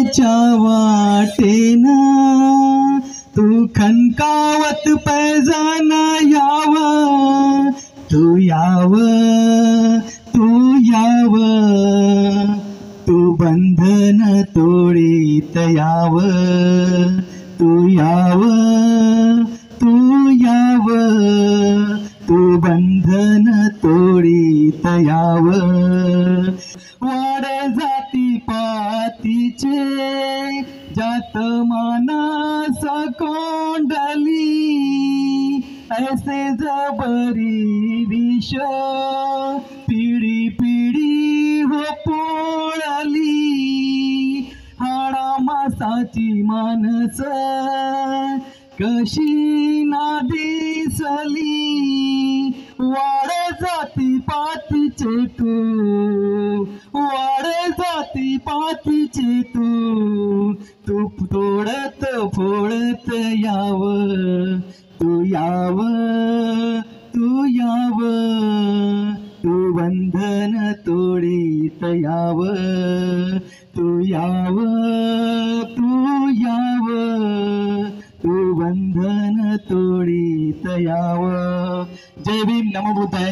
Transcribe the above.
जायच्या वाटेना तू खनकावत पैजाना याव, तू याव, तू याव, तू बंधन तोडीत याव, तू याव, तू याव, तू बंधन तोडीत याव. वाड जाती पातीचे जात मानस कोंडली, ऐसे जबरी विष पिढी पिढी हो पोळली. हाडा मासाची मानस कशी ना दिसली, वाड जाती पातीचे तू, वाड जाती पातीचे तू, तू तोडत फोडत याव, तू याव, तू याव, तू बंधन तोडीत याव, तू याव, तू याव, तू बंधन तोडीत याव. जय भीम, नमो बुद्धाय.